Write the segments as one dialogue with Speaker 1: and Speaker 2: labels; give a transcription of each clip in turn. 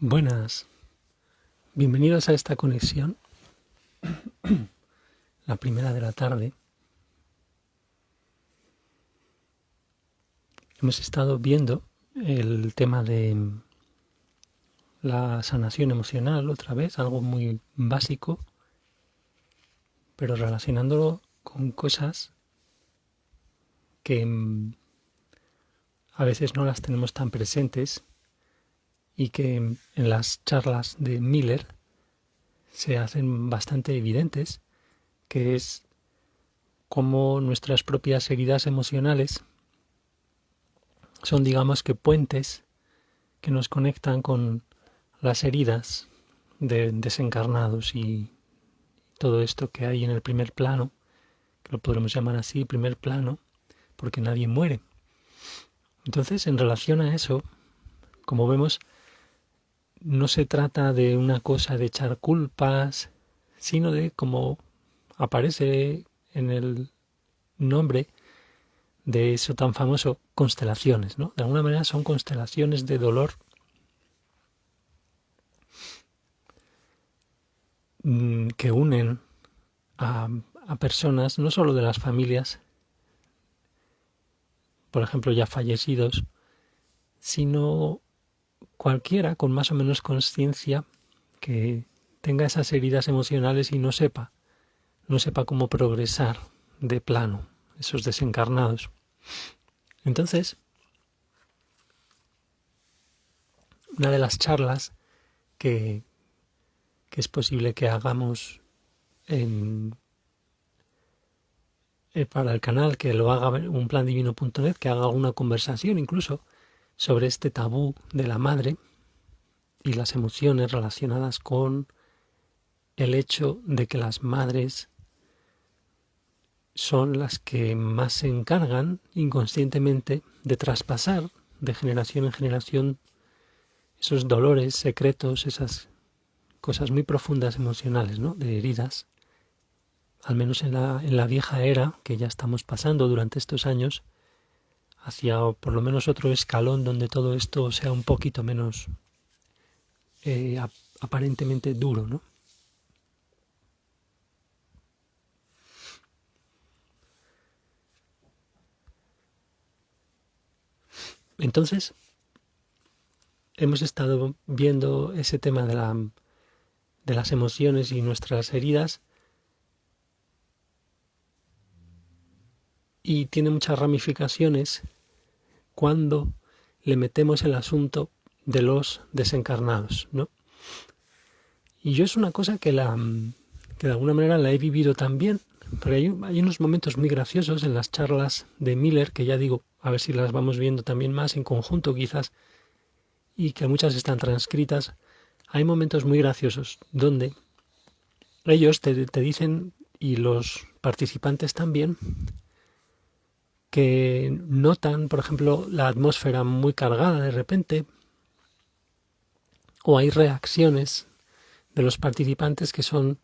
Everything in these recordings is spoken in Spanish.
Speaker 1: Buenas, bienvenidos a esta conexión, la primera de la tarde. Hemos estado viendo el tema de la sanación emocional otra vez, algo muy básico, pero relacionándolo con cosas que a veces no las tenemos tan presentes y que en las charlas de Miller se hacen bastante evidentes, que es cómo nuestras propias heridas emocionales son, digamos que, puentes que nos conectan con las heridas de desencarnados y todo esto que hay en el primer plano, que lo podremos llamar así, primer plano, porque nadie muere. Entonces, en relación a eso, como vemos, no se trata de una cosa de echar culpas, sino de, como aparece en el nombre de eso tan famoso, constelaciones, ¿no? De alguna manera son constelaciones de dolor que unen a personas, no solo de las familias, por ejemplo, ya fallecidos, sino cualquiera con más o menos conciencia que tenga esas heridas emocionales y no sepa cómo progresar de plano, esos desencarnados. Entonces, una de las charlas que es posible que hagamos para el canal, que lo haga unplandivino.net, que haga alguna conversación incluso sobre este tabú de la madre y las emociones relacionadas con el hecho de que las madres son las que más se encargan inconscientemente de traspasar de generación en generación esos dolores secretos, esas cosas muy profundas emocionales, ¿no? De heridas, al menos en la vieja era que ya estamos pasando durante estos años, hacia por lo menos otro escalón donde todo esto sea un poquito menos aparentemente duro, ¿no? Entonces, hemos estado viendo ese tema de las emociones y nuestras heridas, y tiene muchas ramificaciones cuando le metemos el asunto de los desencarnados, ¿no? Y yo es una cosa que de alguna manera la he vivido también, pero hay unos momentos muy graciosos en las charlas de Miller, que ya digo, a ver si las vamos viendo también más en conjunto quizás, y que muchas están transcritas. Hay momentos muy graciosos donde ellos te dicen, y los participantes también, que notan, por ejemplo, la atmósfera muy cargada de repente, o hay reacciones de los participantes que son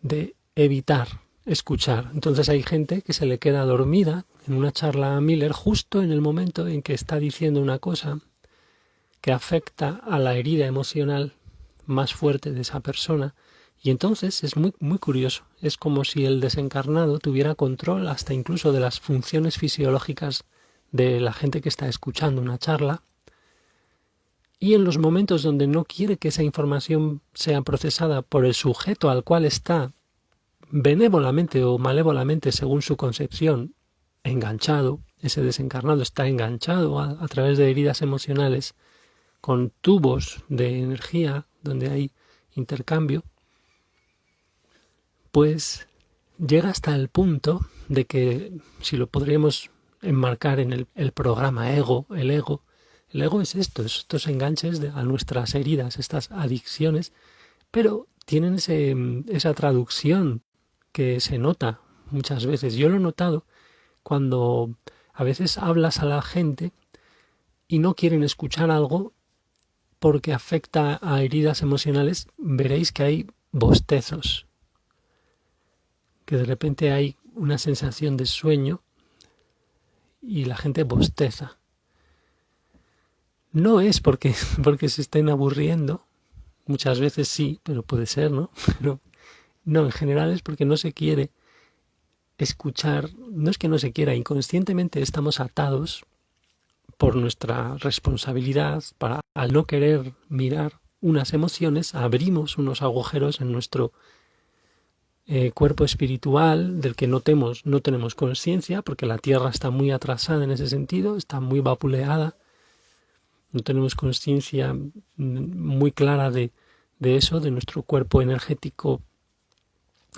Speaker 1: de evitar escuchar. Entonces hay gente que se le queda dormida en una charla a Miller justo en el momento en que está diciendo una cosa que afecta a la herida emocional más fuerte de esa persona, y entonces es muy, muy curioso. Es como si el desencarnado tuviera control hasta incluso de las funciones fisiológicas de la gente que está escuchando una charla, y en los momentos donde no quiere que esa información sea procesada por el sujeto al cual está benévolamente o malévolamente, según su concepción, enganchado, ese desencarnado está enganchado a través de heridas emocionales con tubos de energía donde hay intercambio, pues llega hasta el punto de que, si lo podríamos enmarcar en el programa ego, el ego es estos enganches a nuestras heridas, estas adicciones, pero tienen esa traducción que se nota muchas veces. Yo lo he notado cuando a veces hablas a la gente y no quieren escuchar algo porque afecta a heridas emocionales. Veréis que hay bostezos, que de repente hay una sensación de sueño y la gente bosteza. no es porque se estén aburriendo, muchas veces sí, pero puede ser, ¿no? Pero no, en general es porque no se quiere escuchar, no es que no se quiera, inconscientemente estamos atados por nuestra responsabilidad para, al no querer mirar unas emociones, abrimos unos agujeros en nuestro cuerpo espiritual del que no tenemos conciencia, porque la Tierra está muy atrasada en ese sentido, está muy vapuleada, no tenemos conciencia muy clara de eso, de nuestro cuerpo energético,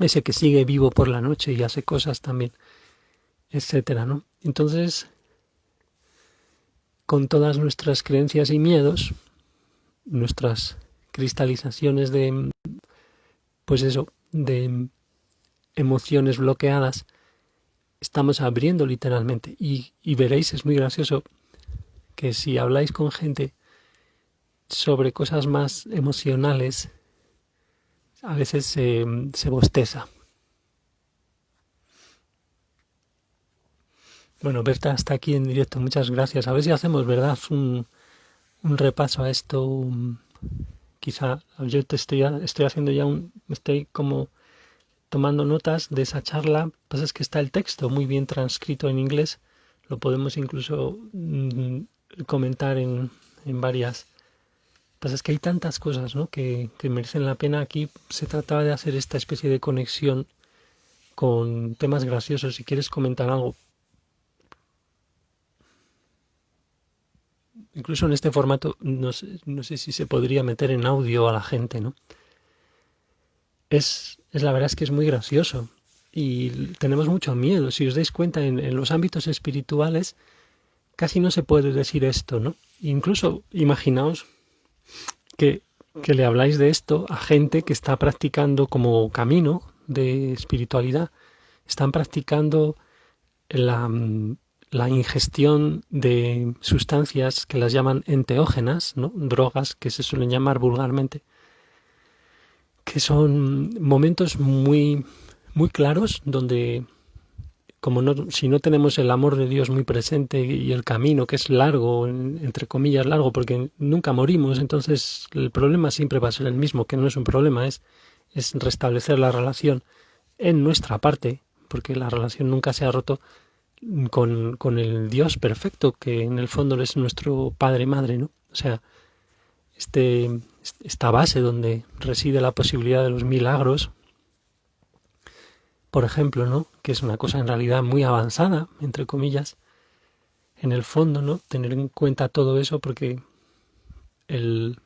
Speaker 1: ese que sigue vivo por la noche y hace cosas también, etcétera, ¿no? Entonces, con todas nuestras creencias y miedos, nuestras cristalizaciones de, pues eso, de emociones bloqueadas, estamos abriendo literalmente. Y veréis, es muy gracioso que si habláis con gente sobre cosas más emocionales, a veces se bosteza. Bueno, Berta está aquí en directo, muchas gracias. A ver si hacemos, ¿verdad? Un repaso a esto. Quizá yo estoy haciendo ya estoy como tomando notas de esa charla. Lo que pasa es que está el texto muy bien transcrito en inglés. Lo podemos incluso comentar en varias. Lo que pasa es que hay tantas cosas, ¿no?, que merecen la pena. Aquí se trataba de hacer esta especie de conexión con temas graciosos. Si quieres comentar algo, incluso en este formato, no sé si se podría meter en audio a la gente, ¿no? La verdad es que es muy gracioso y tenemos mucho miedo. Si os dais cuenta, en los ámbitos espirituales casi no se puede decir esto, ¿no? Incluso imaginaos que le habláis de esto a gente que está practicando como camino de espiritualidad, están practicando la ingestión de sustancias que las llaman enteógenas, ¿no?, drogas que se suelen llamar vulgarmente, que son momentos muy, muy claros donde, si no tenemos el amor de Dios muy presente y el camino, que es largo, entre comillas largo, porque nunca morimos, entonces el problema siempre va a ser el mismo, que no es un problema, es restablecer la relación en nuestra parte, porque la relación nunca se ha roto con el Dios perfecto, que en el fondo es nuestro Padre y Madre, ¿no? O sea, esta base donde reside la posibilidad de los milagros, por ejemplo, ¿no?, que es una cosa en realidad muy avanzada, entre comillas, en el fondo, ¿no?, tener en cuenta todo eso, porque el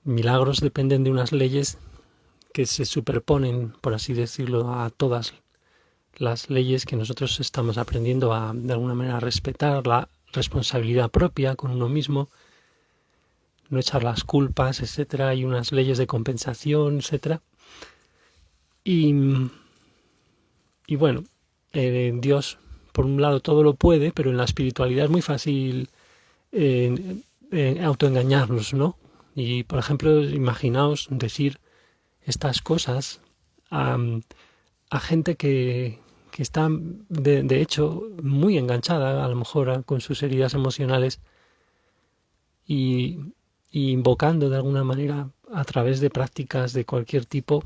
Speaker 1: milagros dependen de unas leyes que se superponen, por así decirlo, a todas las leyes que nosotros estamos aprendiendo a, de alguna manera, respetar, la responsabilidad propia con uno mismo, no echar las culpas, etcétera. Hay unas leyes de compensación, etcétera. Y bueno, Dios, por un lado, todo lo puede, pero en la espiritualidad es muy fácil autoengañarnos, ¿no? Y, por ejemplo, imaginaos decir estas cosas a gente que está, de hecho, muy enganchada, a lo mejor, con sus heridas emocionales y invocando de alguna manera, a través de prácticas de cualquier tipo,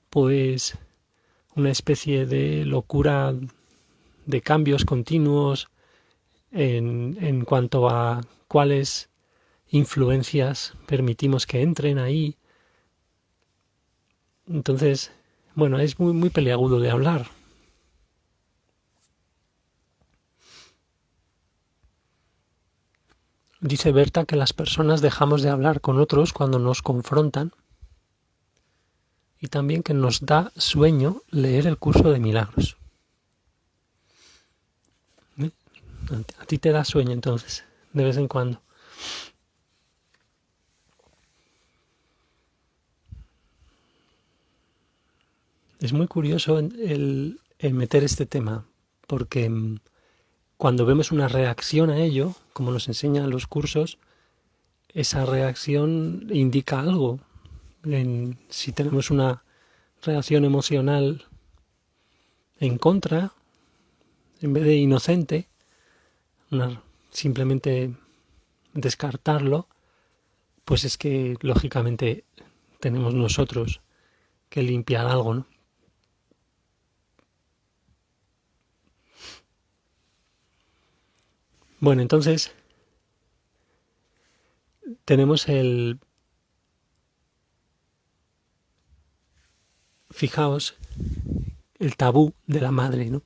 Speaker 1: pues una especie de locura de cambios continuos en cuanto a cuáles influencias permitimos que entren ahí. Entonces, bueno, es muy, muy peliagudo de hablar. Dice Berta que las personas dejamos de hablar con otros cuando nos confrontan, y también que nos da sueño leer el curso de milagros. ¿Eh? A ti te da sueño entonces, de vez en cuando. Es muy curioso el meter este tema, porque cuando vemos una reacción a ello, como nos enseñan los cursos, esa reacción indica algo. Si tenemos una reacción emocional en contra, en vez de inocente, simplemente descartarlo, pues es que lógicamente tenemos nosotros que limpiar algo, ¿no? Bueno, entonces tenemos fijaos, el tabú de la madre, ¿no?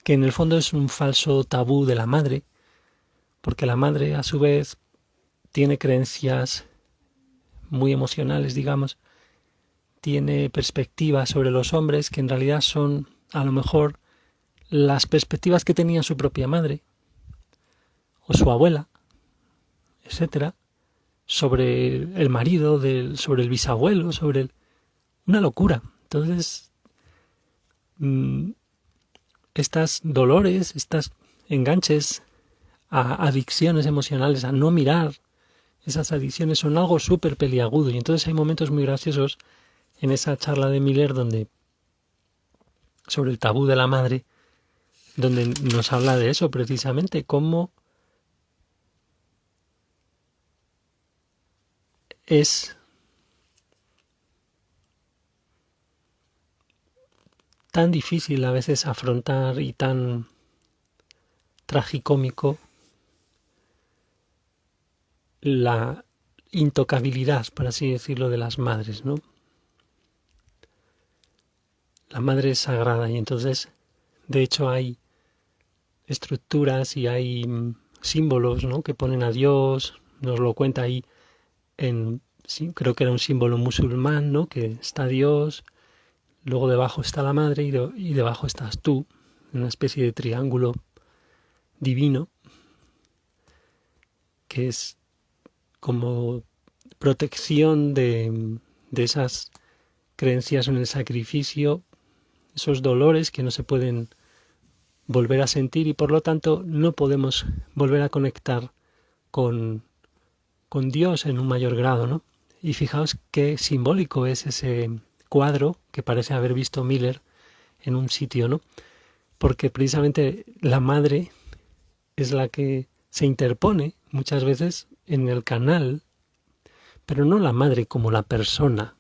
Speaker 1: Que en el fondo es un falso tabú de la madre, porque la madre a su vez tiene creencias muy emocionales, digamos, tiene perspectivas sobre los hombres que en realidad son a lo mejor las perspectivas que tenía su propia madre o su abuela, etcétera, sobre el marido, sobre el bisabuelo, una locura. Entonces, estas dolores, estos enganches a adicciones emocionales, a no mirar esas adicciones, son algo súper peliagudo. Y entonces hay momentos muy graciosos en esa charla de Miller sobre el tabú de la madre, donde nos habla de eso precisamente, cómo es tan difícil a veces afrontar y tan tragicómico la intocabilidad, por así decirlo, de las madres, ¿no? La madre es sagrada y entonces, de hecho, hay estructuras y hay símbolos, ¿no?, que ponen a Dios, nos lo cuenta ahí sí, creo que era un símbolo musulmán, ¿no?, que está Dios, luego debajo está la madre y debajo estás tú, una especie de triángulo divino que es como protección de esas creencias en el sacrificio, esos dolores que no se pueden volver a sentir y por lo tanto no podemos volver a conectar con Dios en un mayor grado, ¿no? Y fijaos qué simbólico es ese cuadro que parece haber visto Miller en un sitio, ¿no? Porque precisamente la madre es la que se interpone muchas veces en el canal, pero no la madre como la persona.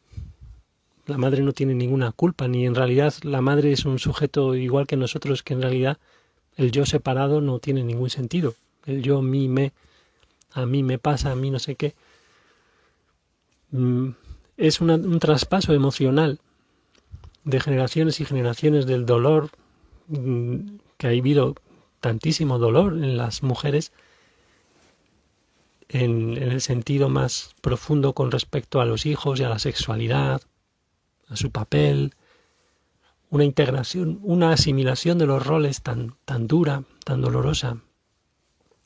Speaker 1: La madre no tiene ninguna culpa, ni en realidad la madre es un sujeto igual que nosotros, que en realidad el yo separado no tiene ningún sentido. El yo, mi, me, a mí me pasa, a mí no sé qué. Es un traspaso emocional de generaciones y generaciones del dolor, que ha habido tantísimo dolor en las mujeres en el sentido más profundo con respecto a los hijos y a la sexualidad, a su papel, una integración, una asimilación de los roles tan dura, tan dolorosa.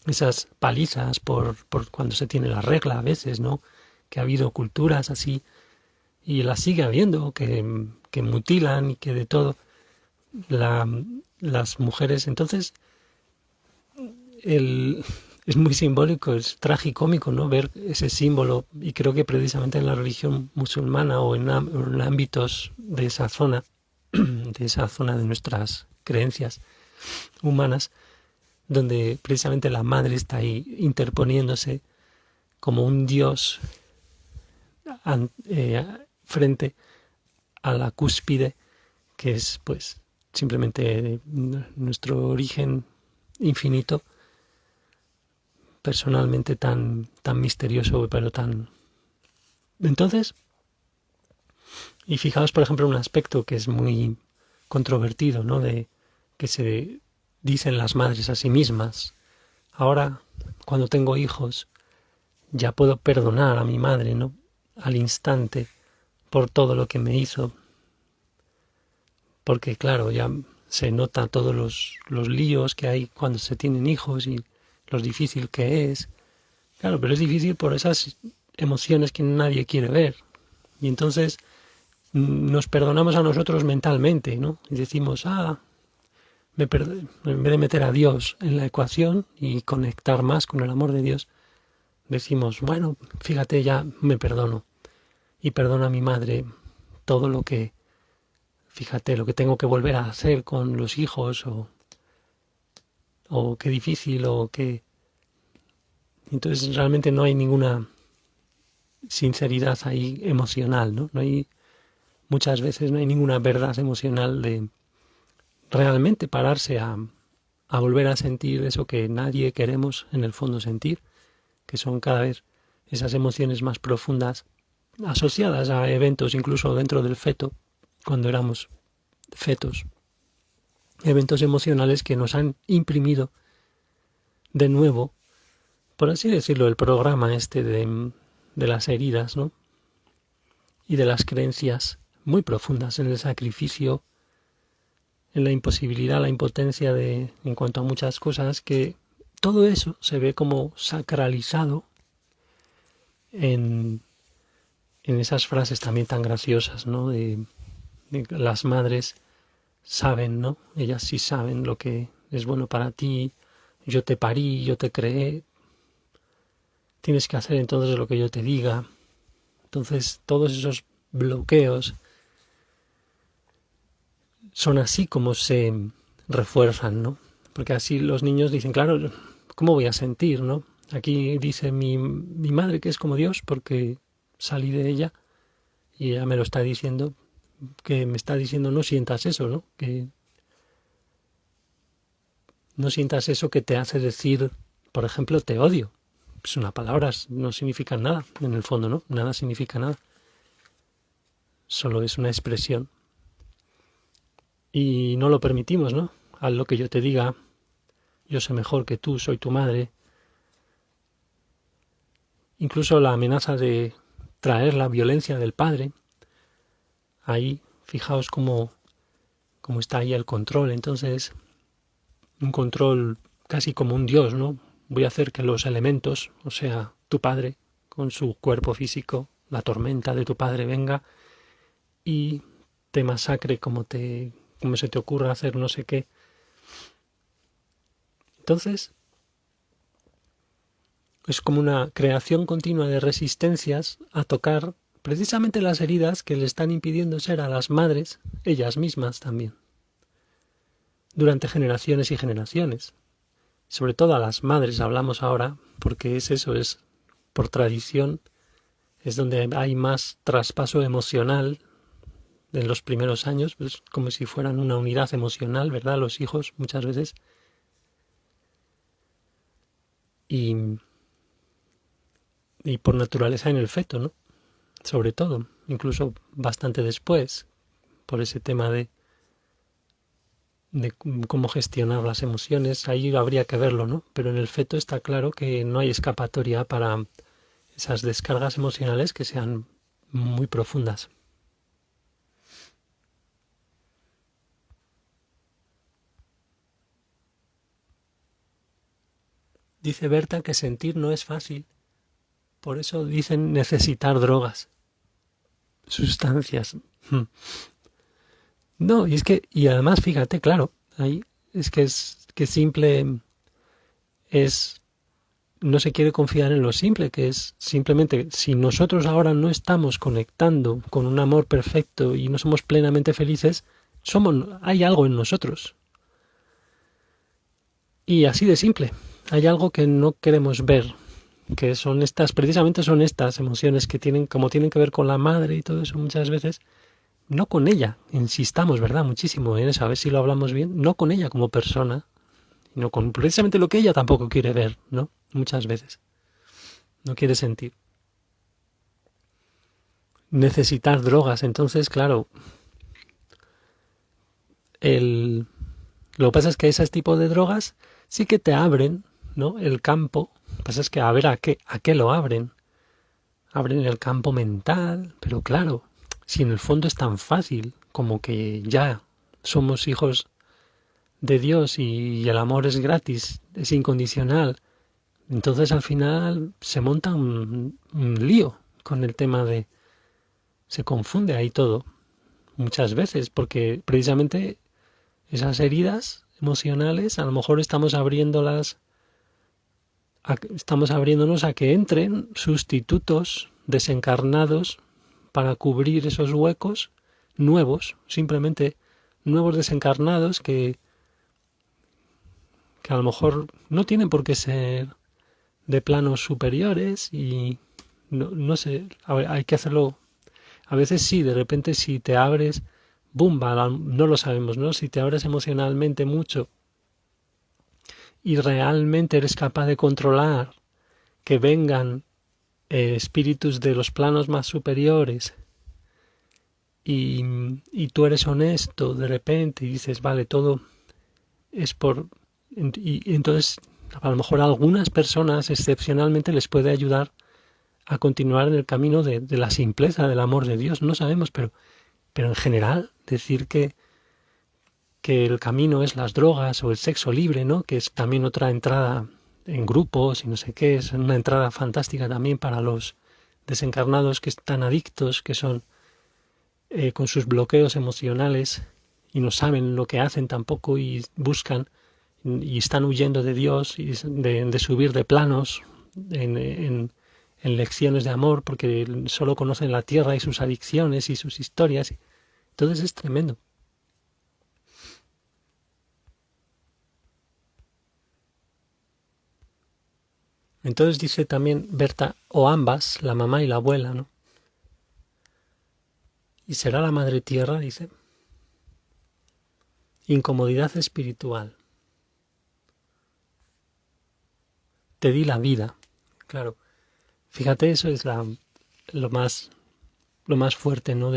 Speaker 1: Esas palizas por cuando se tiene la regla a veces, ¿no? Que ha habido culturas así y las sigue habiendo, que mutilan y que de todo las mujeres. Entonces, es muy simbólico, es tragicómico, ¿no?, ver ese símbolo, y creo que precisamente en la religión musulmana o en ámbitos de esa zona de nuestras creencias humanas, donde precisamente la madre está ahí interponiéndose como un dios frente a la cúspide, que es pues simplemente nuestro origen infinito, personalmente tan misterioso, pero tan... Entonces, y fijaos por ejemplo un aspecto que es muy controvertido, ¿no?, de que se dicen las madres a sí mismas: ahora, cuando tengo hijos, ya puedo perdonar a mi madre, ¿no?, al instante, por todo lo que me hizo, porque claro, ya se nota todos los líos que hay cuando se tienen hijos y lo difícil que es. Claro, pero es difícil por esas emociones que nadie quiere ver. Y entonces nos perdonamos a nosotros mentalmente, ¿no? Y decimos, en vez de meter a Dios en la ecuación y conectar más con el amor de Dios, decimos, bueno, fíjate, ya me perdono. Y perdono a mi madre todo lo que, fíjate, lo que tengo que volver a hacer con los hijos, o o qué difícil, o qué... Entonces realmente no hay ninguna sinceridad ahí emocional, ¿no? No hay, muchas veces no hay ninguna verdad emocional de realmente pararse a volver a sentir eso que nadie queremos en el fondo sentir, que son cada vez esas emociones más profundas asociadas a eventos incluso dentro del feto, cuando éramos fetos, eventos emocionales que nos han imprimido de nuevo, por así decirlo, el programa este de las heridas, ¿no? Y de las creencias muy profundas en el sacrificio, en la imposibilidad, la impotencia en cuanto a muchas cosas, que todo eso se ve como sacralizado en esas frases también tan graciosas, ¿no? De las madres saben, ¿no? Ellas sí saben lo que es bueno para ti, yo te parí, yo te creé, tienes que hacer entonces lo que yo te diga. Entonces todos esos bloqueos son así como se refuerzan, ¿no? Porque así los niños dicen, claro, ¿cómo voy a sentir, no? Aquí dice mi madre que es como Dios porque salí de ella y ella me lo está diciendo, que me está diciendo no sientas eso, ¿no? Que no sientas eso que te hace decir, por ejemplo, te odio. Es una palabra, no significa nada en el fondo, ¿no? Nada significa nada. Solo es una expresión. Y no lo permitimos, ¿no? Haz lo que yo te diga, yo sé mejor que tú, soy tu madre. Incluso la amenaza de traer la violencia del padre, ahí fijaos cómo está ahí el control. Entonces, un control casi como un dios, ¿no? Voy a hacer que los elementos, o sea, tu padre, con su cuerpo físico, la tormenta de tu padre venga y te masacre como se te ocurra hacer no sé qué. Entonces, es como una creación continua de resistencias a tocar precisamente las heridas que le están impidiendo ser a las madres, ellas mismas también, durante generaciones y generaciones. Sobre todo a las madres hablamos ahora, porque es por tradición, es donde hay más traspaso emocional en los primeros años, pues como si fueran una unidad emocional, ¿verdad? Los hijos muchas veces. Y por naturaleza en el feto, ¿no? Sobre todo, incluso bastante después, por ese tema de cómo gestionar las emociones, ahí habría que verlo, ¿no? Pero en el feto está claro que no hay escapatoria para esas descargas emocionales que sean muy profundas. Dice Berta que sentir no es fácil, por eso dicen necesitar drogas, sustancias. No, y además fíjate, claro, ahí es que simple es, no se quiere confiar en lo simple, que es simplemente, si nosotros ahora no estamos conectando con un amor perfecto y no somos plenamente felices, hay algo en nosotros. Y así de simple, hay algo que no queremos ver, que precisamente son estas emociones que tienen que ver con la madre y todo eso muchas veces, no con ella, insistamos, ¿verdad? Muchísimo en eso, a ver si lo hablamos bien, no con ella como persona, sino con precisamente lo que ella tampoco quiere ver, ¿no? Muchas veces. No quiere sentir. Necesitar drogas, entonces, claro, lo que pasa es que ese tipo de drogas sí que te abren, ¿no? El campo. Lo que pasa es que a ver a qué lo abren. Abren el campo mental, pero claro, si en el fondo es tan fácil como que ya somos hijos de Dios y el amor es gratis, es incondicional, entonces al final se monta un lío con el tema se confunde ahí todo muchas veces, porque precisamente esas heridas emocionales a lo mejor estamos abriéndonos a que entren sustitutos desencarnados para cubrir esos huecos nuevos, simplemente nuevos desencarnados que que a lo mejor no tienen por qué ser de planos superiores y no sé, hay que hacerlo. A veces sí, de repente si te abres, ¡bumba! No lo sabemos, ¿no? Si te abres emocionalmente mucho y realmente eres capaz de controlar que vengan espíritus de los planos más superiores y tú eres honesto de repente y dices, vale, todo es por... Y entonces a lo mejor a algunas personas excepcionalmente les puede ayudar a continuar en el camino de la simpleza del amor de Dios. No sabemos, pero en general decir que el camino es las drogas o el sexo libre, ¿no? Que es también otra entrada en grupos y no sé qué, es una entrada fantástica también para los desencarnados que están adictos, que son con sus bloqueos emocionales y no saben lo que hacen tampoco y buscan y están huyendo de Dios y de subir de planos en lecciones de amor porque solo conocen la tierra y sus adicciones y sus historias. Entonces es tremendo. Entonces dice también Berta, o ambas, la mamá y la abuela, ¿no? Y será la madre tierra, dice. Incomodidad espiritual. Te di la vida. Claro, fíjate, eso es lo más fuerte, ¿no?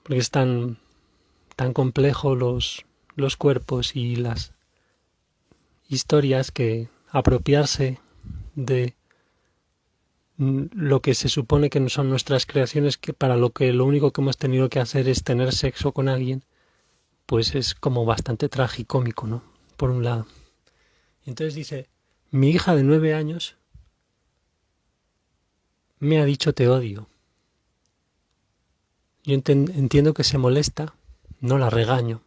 Speaker 1: Porque es tan complejo los cuerpos y las historias que apropiarse de lo que se supone que no son nuestras creaciones, que para lo único que hemos tenido que hacer es tener sexo con alguien, pues es como bastante tragicómico, ¿no? Por un lado. Entonces dice, mi hija de 9 años me ha dicho te odio. Yo entiendo que se molesta, no la regaño.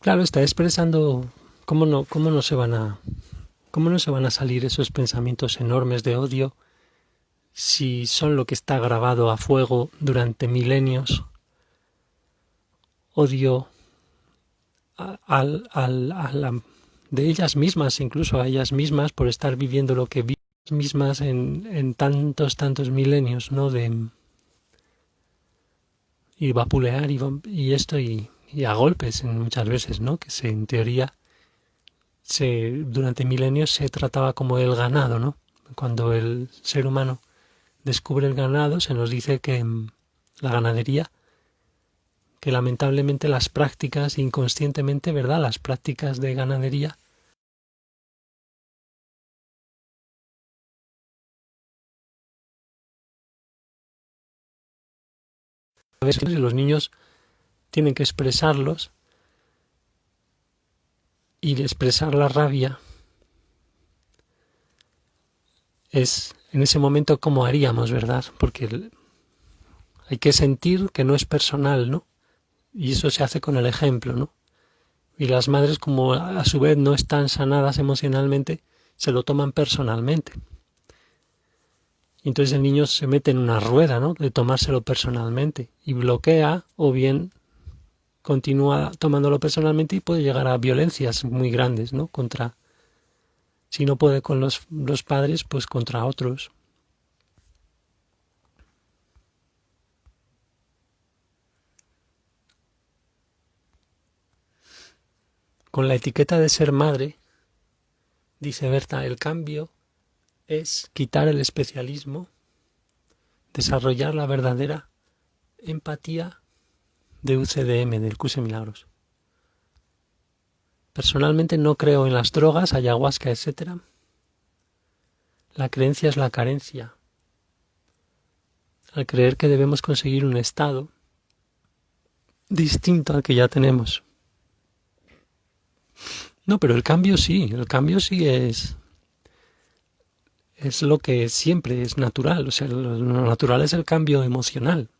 Speaker 1: Claro, está expresando cómo no se van a salir esos pensamientos enormes de odio si son lo que está grabado a fuego durante milenios. Odio de ellas mismas, incluso a ellas mismas, por estar viviendo lo que viven ellas mismas en tantos milenios, ¿no? Y vapulear y esto y a golpes muchas veces, ¿no? Que en teoría durante milenios se trataba como el ganado, ¿no? Cuando el ser humano descubre el ganado, se nos dice que la ganadería, que lamentablemente las prácticas, inconscientemente, ¿verdad? Las prácticas de ganadería a veces los niños tienen que expresarlos y expresar la rabia es en ese momento como haríamos, ¿verdad? Porque hay que sentir que no es personal, ¿no? Y eso se hace con el ejemplo, ¿no? Y las madres, como a su vez no están sanadas emocionalmente, se lo toman personalmente. Y entonces el niño se mete en una rueda, ¿no? De tomárselo personalmente y bloquea o bien continúa tomándolo personalmente y puede llegar a violencias muy grandes, ¿no? Si no puede con los padres, pues contra otros. Con la etiqueta de ser madre, dice Berta, el cambio es quitar el especialismo, desarrollar la verdadera empatía de UCDM, del Curso de Milagros. Personalmente no creo en las drogas, ayahuasca, etc. La creencia es la carencia. Al creer que debemos conseguir un estado distinto al que ya tenemos. No, pero el cambio sí es lo que siempre es natural, o sea, lo natural es el cambio emocional.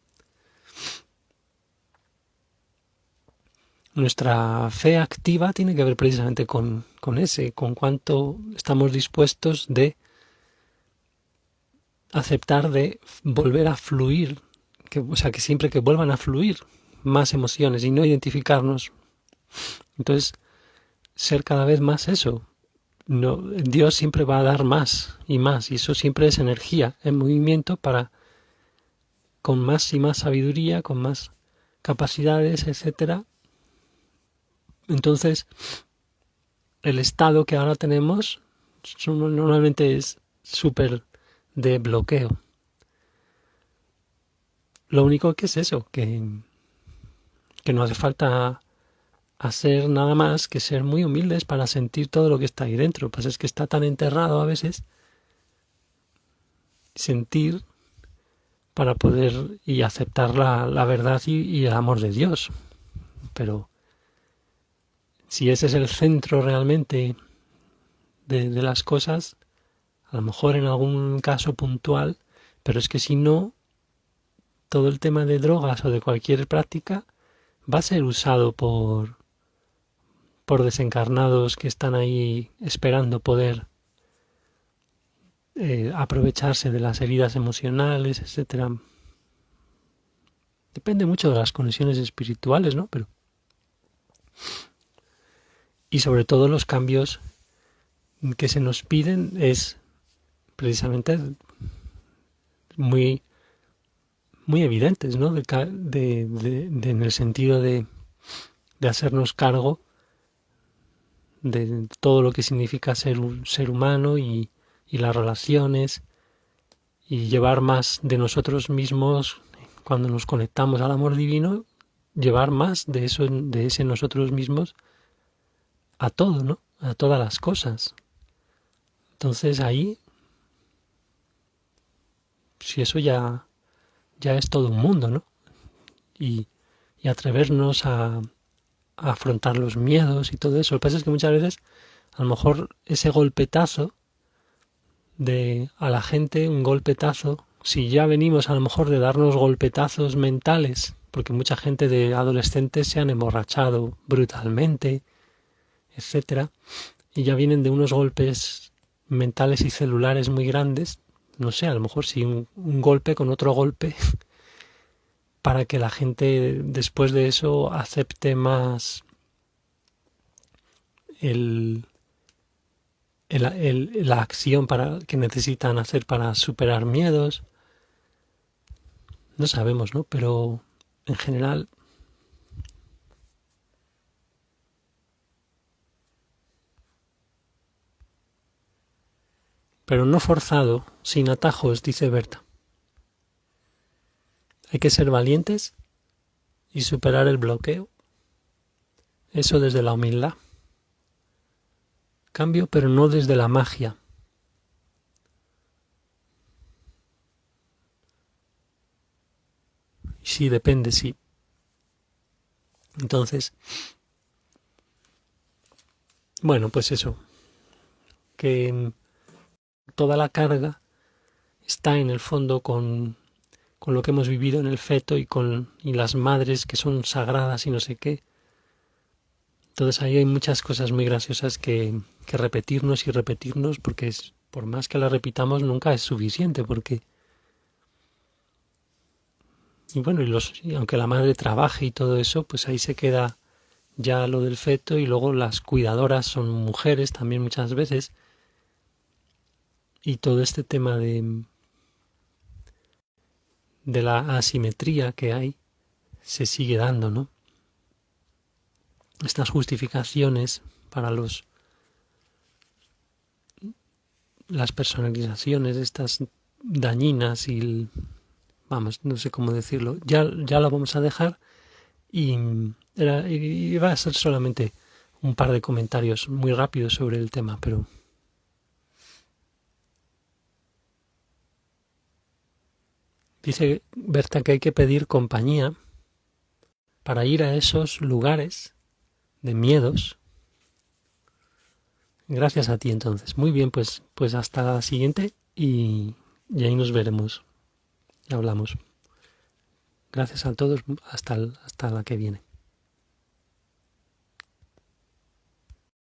Speaker 1: Nuestra fe activa tiene que ver precisamente con cuánto estamos dispuestos de aceptar de volver a fluir o sea, que siempre que vuelvan a fluir más emociones y no identificarnos. Entonces, ser cada vez más eso. No, Dios siempre va a dar más, y eso siempre es energía en movimiento para con más y más sabiduría, con más capacidades, etcétera. Entonces, el estado que ahora tenemos normalmente es súper de bloqueo. Lo único que es eso, que no hace falta hacer nada más que ser muy humildes para sentir todo lo que está ahí dentro. Pues es que está tan enterrado a veces sentir para poder y aceptar la verdad y el amor de Dios. Pero si ese es el centro realmente de las cosas, a lo mejor en algún caso puntual, pero es que si no, todo el tema de drogas o de cualquier práctica va a ser usado por desencarnados que están ahí esperando poder aprovecharse de las heridas emocionales, etcétera. Depende mucho de las conexiones espirituales, ¿no? Pero y sobre todo los cambios que se nos piden es precisamente muy evidentes, ¿no? En el sentido de hacernos cargo de todo lo que significa ser un ser humano y las relaciones y llevar más de nosotros mismos cuando nos conectamos al amor divino, llevar más de eso, de ese nosotros mismos a todo, ¿no? A todas las cosas. Entonces ahí, si eso ya es todo un mundo, ¿no? Y atrevernos a afrontar los miedos y todo eso. Lo que pasa es que muchas veces, a lo mejor ese golpetazo a la gente, un golpetazo, si ya venimos a lo mejor de darnos golpetazos mentales, porque mucha gente de adolescentes se han emborrachado brutalmente, etcétera, y ya vienen de unos golpes mentales y celulares muy grandes, no sé, a lo mejor si un golpe con otro golpe, para que la gente después de eso acepte más la acción que necesitan hacer para superar miedos. No sabemos, ¿no? Pero en general pero no forzado, sin atajos, dice Berta. Hay que ser valientes y superar el bloqueo. Eso desde la humildad. Cambio, pero no desde la magia. Sí, depende, sí. Entonces, bueno, pues eso, que toda la carga está en el fondo con lo que hemos vivido en el feto y las madres que son sagradas y no sé qué. Entonces ahí hay muchas cosas muy graciosas que repetirnos y repetirnos, porque por más que las repitamos nunca es suficiente, porque y bueno, y aunque la madre trabaje y todo eso, pues ahí se queda ya lo del feto, y luego las cuidadoras son mujeres también muchas veces, y todo este tema de la asimetría que hay se sigue dando, ¿no? Estas justificaciones para las personalizaciones estas dañinas y vamos, no sé cómo decirlo, ya lo vamos a dejar y va a ser solamente un par de comentarios muy rápidos sobre el tema, pero dice Berta que hay que pedir compañía para ir a esos lugares de miedos. Gracias a ti entonces. Muy bien, pues hasta la siguiente y ahí nos veremos y hablamos. Gracias a todos, hasta la que viene.